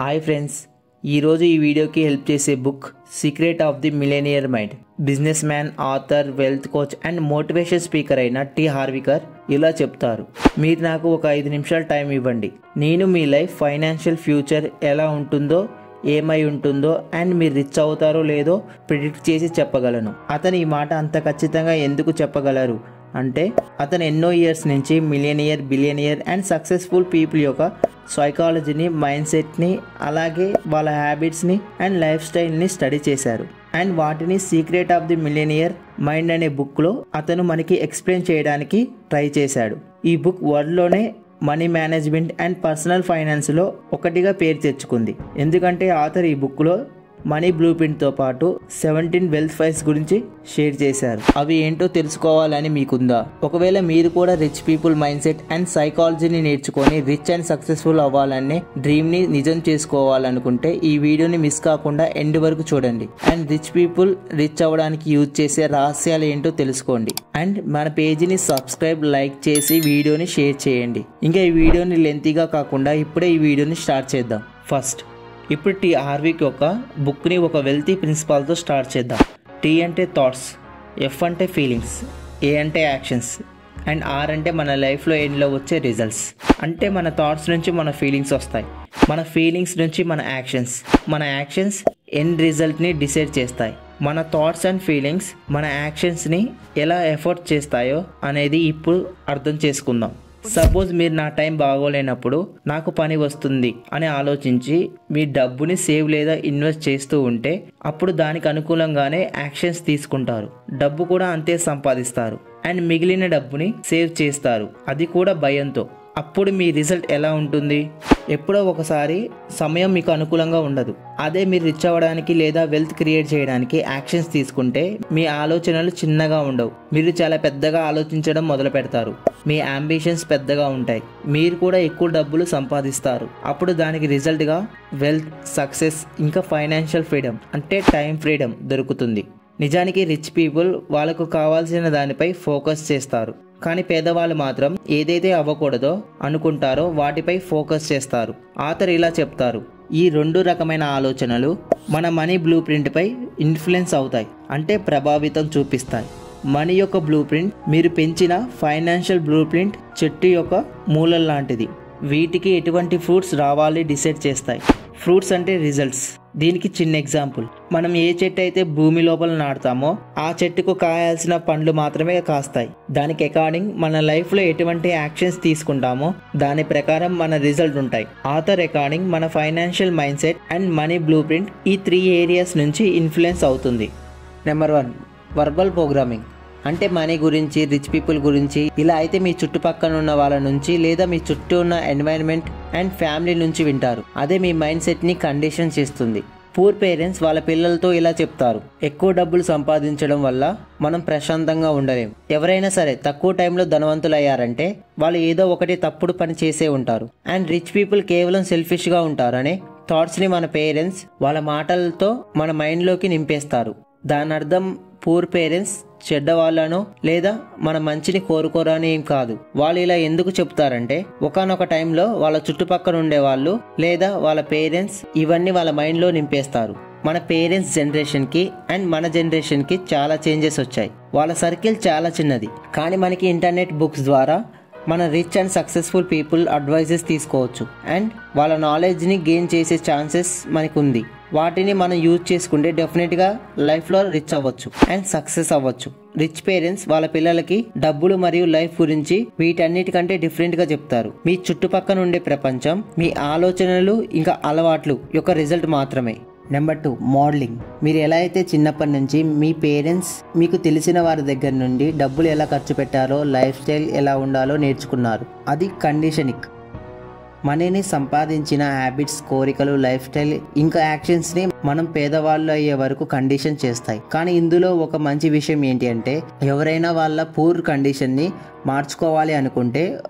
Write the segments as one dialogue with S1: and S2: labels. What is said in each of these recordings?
S1: Hi friends, ఈరోజు ఈ వీడియోకి హెల్ప్ చేసే book secret of the millionaire mind. Businessman, author, wealth coach and motivation speaker అయిన T Harv Eker ఇలా చెప్తారు: మీరు నాకు ఒక 5 నిమిషాలు టైం ఇవ్వండి, నేను మీ లైఫ్ ఫైనాన్షియల్ ఫ్యూచర్ ఎలా ఉంటుందో, ఏమై ఉంటుందో అండ్ మీరు రిచ్ అవుతారో లేదో ప్రిడిక్ట్ చేసి చెప్పగలను. అతను ఈ మాట అంత ఖచ్చితంగా ఎందుకు చెప్పగలరు అంటే, అతను ఎన్నో ఇయర్స్ నుంచి millionaire, billionaire and successful people యొక్క సైకాలజీని, మైండ్ సెట్ని, అలాగే వాళ్ళ హ్యాబిట్స్ని అండ్ లైఫ్ స్టైల్ని స్టడీ చేశారు. అండ్ వాటిని secret of the millionaire mind అనే బుక్లో అతను మనకి ఎక్స్ప్లెయిన్ చేయడానికి ట్రై చేశాడు. ఈ బుక్ వరల్డ్లోనే మనీ మేనేజ్మెంట్ అండ్ పర్సనల్ ఫైనాన్స్లో ఒకటిగా పేరు తెచ్చుకుంది. ఎందుకంటే ఆథర్ ఈ బుక్లో మనీ బ్లూ ప్రింట్తో పాటు 17 వెల్త్ ఫైల్స్ గురించి షేర్ చేశారు. అవి ఏంటో తెలుసుకోవాలని మీకుందా? ఒకవేళ మీరు కూడా rich people mind set and సైకాలజీని నేర్చుకొని రిచ్ అండ్ సక్సెస్ఫుల్ అవ్వాలనే డ్రీమ్ని నిజం చేసుకోవాలనుకుంటే ఈ వీడియోని మిస్ కాకుండా ఎండ్ వరకు చూడండి. అండ్ రిచ్ పీపుల్ రిచ్ అవ్వడానికి యూజ్ చేసే రహస్యాలు ఏంటో తెలుసుకోండి. అండ్ మన పేజీని సబ్స్క్రైబ్, లైక్ చేసి వీడియోని షేర్ చేయండి. ఇంకా ఈ వీడియోని లెంతీగా కాకుండా ఇప్పుడే ఈ వీడియోని స్టార్ట్ చేద్దాం. ఫస్ట్, ఇప్పుడు టీ హార్విక్ యొక్క బుక్ని ఒక వెల్తీ ప్రిన్సిపాల్తో స్టార్ట్ చేద్దాం. టీ అంటే థాట్స్, ఎఫ్ అంటే ఫీలింగ్స్, ఏ అంటే యాక్షన్స్ అండ్ ఆర్ అంటే మన లైఫ్లో ఎండ్లో వచ్చే రిజల్ట్స్. అంటే మన థాట్స్ నుంచి మన ఫీలింగ్స్ వస్తాయి, మన ఫీలింగ్స్ నుంచి మన యాక్షన్స్ ఎండ్ రిజల్ట్ని డిసైడ్ చేస్తాయి. మన థాట్స్ అండ్ ఫీలింగ్స్ మన యాక్షన్స్ని ఎలా ఎఫర్ట్ చేస్తాయో అనేది ఇప్పుడు అర్థం చేసుకుందాం. సపోజ్ మీరు నా టైం బాగోలేనప్పుడు నాకు పని వస్తుంది అని ఆలోచించి మీ డబ్బుని సేవ్ లేదా ఇన్వెస్ట్ చేస్తూ ఉంటే అప్పుడు దానికి అనుకూలంగానే యాక్షన్స్ తీసుకుంటారు. డబ్బు కూడా అంతే సంపాదిస్తారు అండ్ మిగిలిన డబ్బుని సేవ్ చేస్తారు, అది కూడా భయంతో. అప్పుడు మీ రిజల్ట్ ఎలా ఉంటుంది? ఎప్పుడో ఒకసారి సమయం మీకు అనుకూలంగా ఉండదు. అదే మీరు రిచ్ అవ్వడానికి లేదా వెల్త్ క్రియేట్ చేయడానికి యాక్షన్స్ తీసుకుంటే మీ ఆలోచనలు చిన్నగా ఉండవు, మీరు చాలా పెద్దగా ఆలోచించడం మొదలు పెడతారు. మీ అంబిషన్స్ పెద్దగా ఉంటాయి, మీరు కూడా ఎక్కువ డబ్బులు సంపాదిస్తారు. అప్పుడు దానికి రిజల్ట్గా వెల్త్, సక్సెస్ ఇంకా ఫైనాన్షియల్ ఫ్రీడమ్ అంటే టైం ఫ్రీడమ్ దొరుకుతుంది. నిజానికి రిచ్ పీపుల్ వాళ్ళకు కావాల్సిన దానిపై ఫోకస్ చేస్తారు, కానీ పేదవాళ్ళు మాత్రం ఏదైతే అవ్వకూడదో అనుకుంటారో వాటిపై ఫోకస్ చేస్తారు. ఆథర్ ఇలా చెప్తారు: ఈ 2 రకమైన ఆలోచనలు మన మనీ బ్లూ ప్రింట్పై ఇన్ఫ్లుయెన్స్ అవుతాయి, అంటే ప్రభావితం చూపిస్తాయి. మనీ యొక్క బ్లూ ప్రింట్ మీరు పెంచిన ఫైనాన్షియల్ బ్లూ ప్రింట్ చెట్టు యొక్క మూలల లాంటిది. వీటికి ఎటువంటి ఫ్రూట్స్ రావాలి డిసైడ్ చేస్తాయి. ఫ్రూట్స్ అంటే రిజల్ట్స్. దీనికి చిన్న ఎగ్జాంపుల్, మనం ఏ చెట్టు అయితే భూమి లోపల నాటుతామో ఆ చెట్టుకు కాయాల్సిన పండ్లు మాత్రమే కాస్తాయి. దానికి అకార్డింగ్ మన లైఫ్లో ఎటువంటి యాక్షన్స్ తీసుకుంటామో దాని ప్రకారం మన రిజల్ట్ ఉంటాయి. ఆథర్ అకార్డింగ్ మన financial mind set and money blue print ఈ 3 ఏరియాస్ నుంచి ఇన్ఫ్లుయెన్స్ అవుతుంది. Number 1, verbal programming. అంటే మనీ గురించి, రిచ్ పీపుల్ గురించి ఇలా అయితే మీ చుట్టుపక్కల ఉన్న వాళ్ళ నుంచి లేదా మీ చుట్టూ ఉన్న ఎన్వైరన్మెంట్ అండ్ ఫ్యామిలీ నుంచి వింటారు. అదే మీ మైండ్ సెట్ని కండిషన్ చేస్తుంది. పూర్ పేరెంట్స్ వాళ్ళ పిల్లలతో ఇలా చెప్తారు: ఎక్కువ డబ్బులు సంపాదించడం వల్ల మనం ప్రశాంతంగా ఉండలేం. ఎవరైనా సరే తక్కువ టైంలో ధనవంతులు అయ్యారంటే వాళ్ళు ఏదో ఒకటి తప్పుడు పని చేసే ఉంటారు. అండ్ రిచ్ పీపుల్ కేవలం సెల్ఫిష్గా ఉంటారనే థాట్స్ని మన పేరెంట్స్ వాళ్ళ మాటలతో మన మైండ్లోకి నింపేస్తారు. దాని అర్థం పూర్ పేరెంట్స్ చెడ్డవాళ్ళను లేదా మన మంచిని కోరుకోరని ఏం కాదు. వాళ్ళు ఇలా ఎందుకు చెప్తారంటే ఒకానొక టైంలో వాళ్ళ చుట్టుపక్కల ఉండే వాళ్ళు లేదా వాళ్ళ పేరెంట్స్ ఇవన్నీ వాళ్ళ మైండ్లో నింపేస్తారు. మన పేరెంట్స్ జనరేషన్కి అండ్ మన జనరేషన్కి చాలా చేంజెస్ వచ్చాయి. వాళ్ళ సర్కిల్ చాలా చిన్నది, కానీ మనకి ఇంటర్నెట్, బుక్స్ ద్వారా మన rich and successful people advises తీసుకోవచ్చు అండ్ వాళ్ళ నాలెడ్జ్ని గెయిన్ చేసే ఛాన్సెస్ మనకు ఉంది. వాటిని మనం యూజ్ చేసుకుంటే డెఫినెట్గా లైఫ్లో రిచ్ అవ్వచ్చు అండ్ సక్సెస్ అవ్వచ్చు. రిచ్ పేరెంట్స్ వాళ్ళ పిల్లలకి డబ్బులు మరియు లైఫ్ గురించి వీటన్నిటికంటే డిఫరెంట్గా చెప్తారు. మీ చుట్టుపక్కల ఉండే ప్రపంచం మీ ఆలోచనలు ఇంకా అలవాట్లు యొక్క రిజల్ట్ మాత్రమే. Number 2, modelling. మీరు ఎలా అయితే చిన్నప్పటి నుంచి మీ పేరెంట్స్ మీకు తెలిసిన వారి దగ్గర నుండి డబ్బులు ఎలా ఖర్చు పెట్టారో, లైఫ్ స్టైల్ ఎలా ఉండాలో నేర్చుకున్నారు. అది కండిషనింగ్. మనీని సంపాదించిన హ్యాబిట్స్, కోరికలు, లైఫ్ స్టైల్ ఇంకా యాక్షన్స్ని మనం పేదవాళ్ళు అయ్యే వరకు కండిషన్ చేస్తాయి. కానీ ఇందులో ఒక మంచి విషయం ఏంటి అంటే, ఎవరైనా వాళ్ళ పూర్ కండిషన్ని మార్చుకోవాలి అనుకుంటే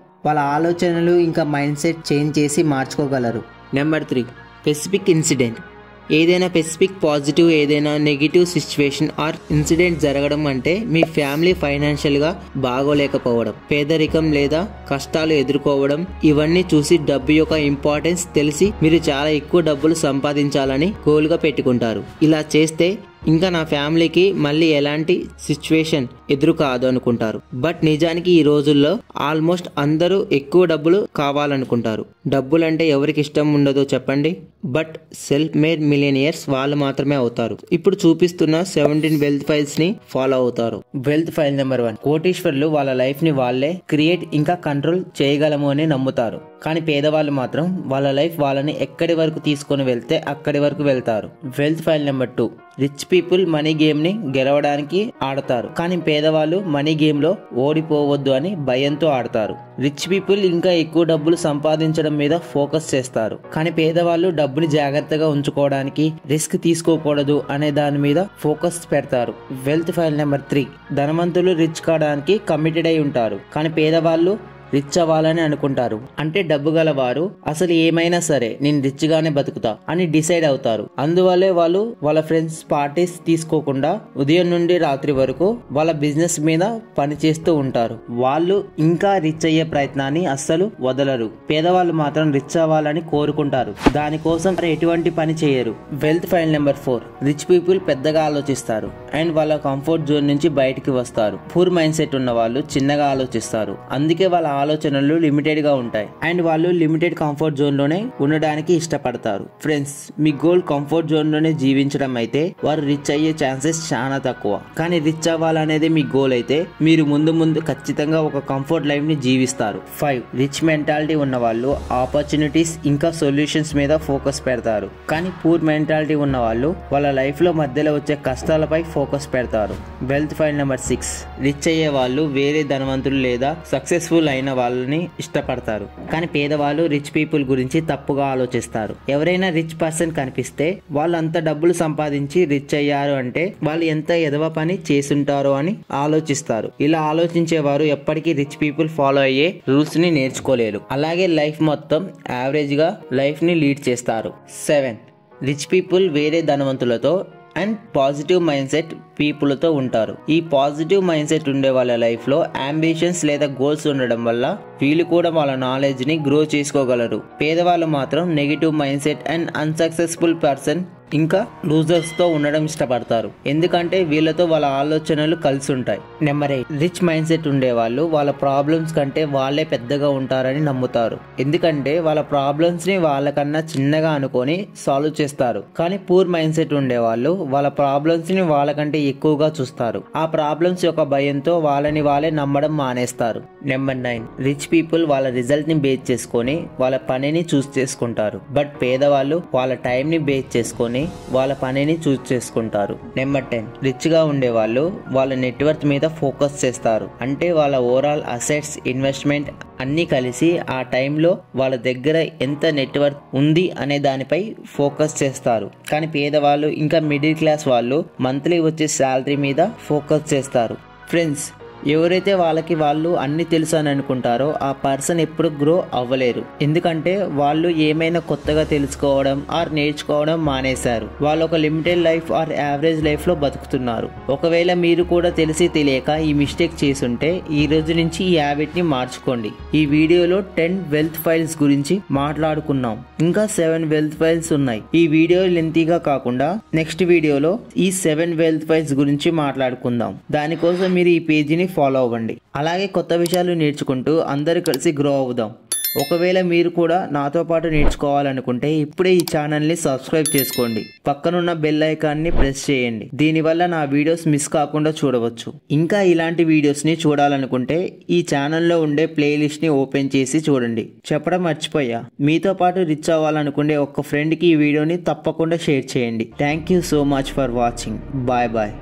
S1: వాళ్ళ ఆలోచనలు ఇంకా మైండ్ సెట్ చేంజ్ చేసి మార్చుకోగలరు. Number 3, specific incident. ఏదైనా స్పెసిఫిక్ పాజిటివ్ ఏదైనా నెగిటివ్ సిచ్యువేషన్ ఆర్ ఇన్సిడెంట్ జరగడం అంటే మీ ఫ్యామిలీ ఫైనాన్షియల్ గా బాగోలేకపోవడం, పేదరికం లేదా కష్టాలు ఎదుర్కోవడం, ఇవన్నీ చూసి డబ్బు యొక్క ఇంపార్టెన్స్ తెలిసి మీరు చాలా ఎక్కువ డబ్బులు సంపాదించాలని గోల్ గా పెట్టుకుంటారు. ఇలా చేస్తే ఇంకా నా ఫ్యామిలీకి మళ్ళీ ఎలాంటి సిచ్యువేషన్ ఎదురు కాదు అనుకుంటారు. బట్ నిజానికి ఈ రోజుల్లో ఆల్మోస్ట్ అందరూ ఎక్కువ డబ్బులు కావాలనుకుంటారు. డబ్బులంటే ఎవరికి ఇష్టం ఉండదో చెప్పండి. బట్ సెల్ఫ్ మేడ్ మిలియనియర్స్ వాళ్ళు మాత్రమే అవుతారు. ఇప్పుడు చూపిస్తున్న 17 వెల్త్ ఫైల్స్ ని ఫాలో అవుతారు. Wealth file number 1. కోటీశ్వరులు వాళ్ళ లైఫ్ ని వాళ్ళే క్రియేట్ ఇంకా కంట్రోల్ చేయగలము అని నమ్ముతారు. కానీ పేదవాళ్ళు మాత్రం వాళ్ళ లైఫ్ వాళ్ళని ఎక్కడి వరకు తీసుకొని వెళ్తే అక్కడి వరకు వెళ్తారు. Wealth file number 2. Rich people money game ని గెలవడానికి ఆడతారు, కానీ పేదవాళ్ళు మనీ గేమ్ లో ఓడిపోవద్దు అని భయంతో ఆడతారు. రిచ్ పీపుల్ ఇంకా ఎక్కువ డబ్బులు సంపాదించడం మీద ఫోకస్ చేస్తారు, కానీ పేదవాళ్ళు డబ్బుని జాగ్రత్తగా ఉంచుకోవడానికి రిస్క్ తీసుకోకూడదు అనే దాని మీద ఫోకస్ పెడతారు. Wealth file number 3. ధనవంతులు రిచ్ కావడానికి కమిటెడ్ అయి ఉంటారు, కానీ పేదవాళ్ళు రిచ్ అవ్వాలని అనుకుంటారు. అంటే డబ్బు గల వారు అసలు ఏమైనా సరే నేను రిచ్ గానే బతుకుతా అని డిసైడ్ అవుతారు. అందువల్లే వాళ్ళు వాళ్ళ ఫ్రెండ్స్ పార్టీస్ తీసుకోకుండా ఉదయం నుండి రాత్రి వరకు వాళ్ళ బిజినెస్ మీద పని చేస్తూ ఉంటారు. వాళ్ళు ఇంకా రిచ్ అయ్యే ప్రయత్నాన్ని అస్సలు వదలరు. పేదవాళ్ళు మాత్రం రిచ్ అవ్వాలని కోరుకుంటారు, దానికోసం ఎటువంటి పని చేయరు. Wealth file number 4. Rich people పెద్దగా ఆలోచిస్తారు అండ్ వాళ్ళ కంఫర్ట్ జోన్ నుంచి బయటికి వస్తారు. పూర్ మైండ్ సెట్ ఉన్న వాళ్ళు చిన్నగా ఆలోచిస్తారు, అందుకే వాళ్ళ ఆలోచనలు లిమిటెడ్ గా ఉంటాయి అండ్ వాళ్ళు లిమిటెడ్ కంఫర్ట్ జోన్ లోనే ఉండడానికి ఇష్టపడతారు. ఫ్రెండ్స్, మీ గోల్ కంఫర్ట్ జోన్ లోనే జీవించడం అయితే వారు రిచ్ అయ్యే ఛాన్సెస్ చాలా తక్కువ. కానీ రిచ్ అవ్వాలనేది మీ గోల్ అయితే మీరు ముందు ఖచ్చితంగా ఒక కంఫర్ట్ లైఫ్ ని జీవిస్తారు. 5. రిచ్ మెంటాలిటీ ఉన్న వాళ్ళు ఆపర్చునిటీస్ ఇంకా సొల్యూషన్స్ మీద ఫోకస్ పెడతారు, కానీ పూర్ మెంటాలిటీ ఉన్న వాళ్ళు వాళ్ళ లైఫ్ లో మధ్యలో వచ్చే కష్టాలపై ఫోకస్ పెడతారు. Wealth file number 6. రిచ్ అయ్యే వాళ్ళు వేరే ధనవంతులు లేదా సక్సెస్ఫుల్ అయిన వాళ్ళని ఇష్టపడతారు, కానీ పేదవాళ్ళు రిచ్ పీపుల్ గురించి తప్పుగా ఆలోచిస్తారు. ఎవరైనా రిచ్ పర్సన్ కనిపిస్తే వాళ్ళు అంత డబ్బులు సంపాదించి రిచ్ అయ్యారు అంటే వాళ్ళు ఎంత ఎదవ పని చేసుంటారో అని ఆలోచిస్తారు. ఇలా ఆలోచించేవారు ఎప్పటికీ రిచ్ పీపుల్ ఫాలో అయ్యే రూల్స్ ని నేర్చుకోలేరు. అలాగే లైఫ్ మొత్తం యావరేజ్ గా లైఫ్ ని లీడ్ చేస్తారు. 7. రిచ్ పీపుల్ వేరే ధనవంతులతో అండ్ పాజిటివ్ మైండ్ సెట్ పీపుల్తో ఉంటారు. ఈ పాజిటివ్ మైండ్ సెట్ ఉండే వాళ్ళ లైఫ్ లో అంబిషన్స్ లేదా గోల్స్ ఉండడం వల్ల వీళ్ళు కూడా వాళ్ళ నాలెడ్జ్ ని గ్రో చేసుకోగలరు. పేదవాళ్ళు మాత్రం negative mind set and unsuccessful person ఇంకా లూజర్స్ తో ఉండడం ఇష్టపడతారు, ఎందుకంటే వీళ్ళతో వాళ్ళ ఆలోచనలు కలిసి ఉంటాయి. నెంబర్ 8. రిచ్ మైండ్ సెట్ ఉండే వాళ్ళు వాళ్ళ ప్రాబ్లమ్స్ కంటే వాళ్ళే పెద్దగా ఉంటారని నమ్ముతారు, ఎందుకంటే వాళ్ళ ప్రాబ్లమ్స్ ని వాళ్ళకన్నా చిన్నగా అనుకొని సాల్వ్ చేస్తారు. కానీ పూర్ మైండ్ సెట్ ఉండే వాళ్ళు వాళ్ళ ప్రాబ్లమ్స్ ని వాళ్ళకంటే ఎక్కువగా చూస్తారు. ఆ ప్రాబ్లమ్స్ యొక్క భయంతో వాళ్ళని వాళ్ళే నమ్మడం మానేస్తారు. నెంబర్ 9. రిచ్ పీపుల్ వాళ్ళ రిజల్ట్ ని బేస్ చేసుకొని వాళ్ళ పనిని చూస్ చేసుకుంటారు, బట్ పేదవాళ్ళు వాళ్ళ టైం ని బేస్ చేసుకొని వాళ్ళ పనిని చూస్ చేసుకుంటారు. నెంబర్ 10. రిచ్ గా ఉండే వాళ్ళు వాళ్ళ నెట్వర్క్ మీద ఫోకస్ చేస్తారు, అంటే వాళ్ళ ఓవరాల్ అసెట్స్ ఇన్వెస్ట్మెంట్ అన్ని కలిసి ఆ టైంలో వాళ్ళ దగ్గర ఎంత నెట్వర్క్ ఉంది అనే దానిపై ఫోకస్ చేస్తారు. కానీ పేదవాళ్ళు ఇంకా మిడిల్ క్లాస్ వాళ్ళు మంత్లీ వచ్చే శాలరీ మీద ఫోకస్ చేస్తారు. ఫ్రెండ్స్, ఎవరైతే వాళ్ళకి వాళ్ళు అన్ని తెలుసు అని అనుకుంటారో ఆ పర్సన్ ఎప్పుడు గ్రో అవ్వలేరు, ఎందుకంటే వాళ్ళు ఏమైనా కొత్తగా తెలుసుకోవడం ఆర్ నేర్చుకోవడం మానేశారు. వాళ్ళు ఒక limited life or average life లో బతుకుతున్నారు. ఒకవేళ మీరు కూడా తెలిసి తెలియక ఈ మిస్టేక్ చేసుంటే ఈ రోజు నుంచి ఈ హ్యాబిట్ ని మార్చుకోండి. ఈ వీడియోలో 10 వెల్త్ ఫైల్స్ గురించి మాట్లాడుకున్నాం, ఇంకా 7 వెల్త్ ఫైల్స్ ఉన్నాయి. ఈ వీడియో లెంతీగా కాకుండా నెక్స్ట్ వీడియోలో ఈ 7 వెల్త్ ఫైల్స్ గురించి మాట్లాడుకుందాం. దానికోసం మీరు ఈ పేజీని ఫాలో అవ్వండి. అలాగే కొత్త విషయాలు నేర్చుకుంటూ అందరూ కలిసి గ్రో అవుదాం. ఒకవేళ మీరు కూడా నాతో పాటు నేర్చుకోవాలనుకుంటే ఇప్పుడే ఈ ఛానల్ని సబ్స్క్రైబ్ చేసుకోండి, పక్కనున్న బెల్ ఐకాన్ని ప్రెస్ చేయండి. దీనివల్ల నా వీడియోస్ మిస్ కాకుండా చూడవచ్చు. ఇంకా ఇలాంటి వీడియోస్ని చూడాలనుకుంటే ఈ ఛానల్లో ఉండే ప్లేలిస్ట్ని ఓపెన్ చేసి చూడండి. చెప్పడం మర్చిపోయా, మీతో పాటు రిచ్ అవ్వాలనుకుంటే ఒక్క ఫ్రెండ్కి ఈ వీడియోని తప్పకుండా షేర్ చేయండి. Thank you so much for watching. Bye bye.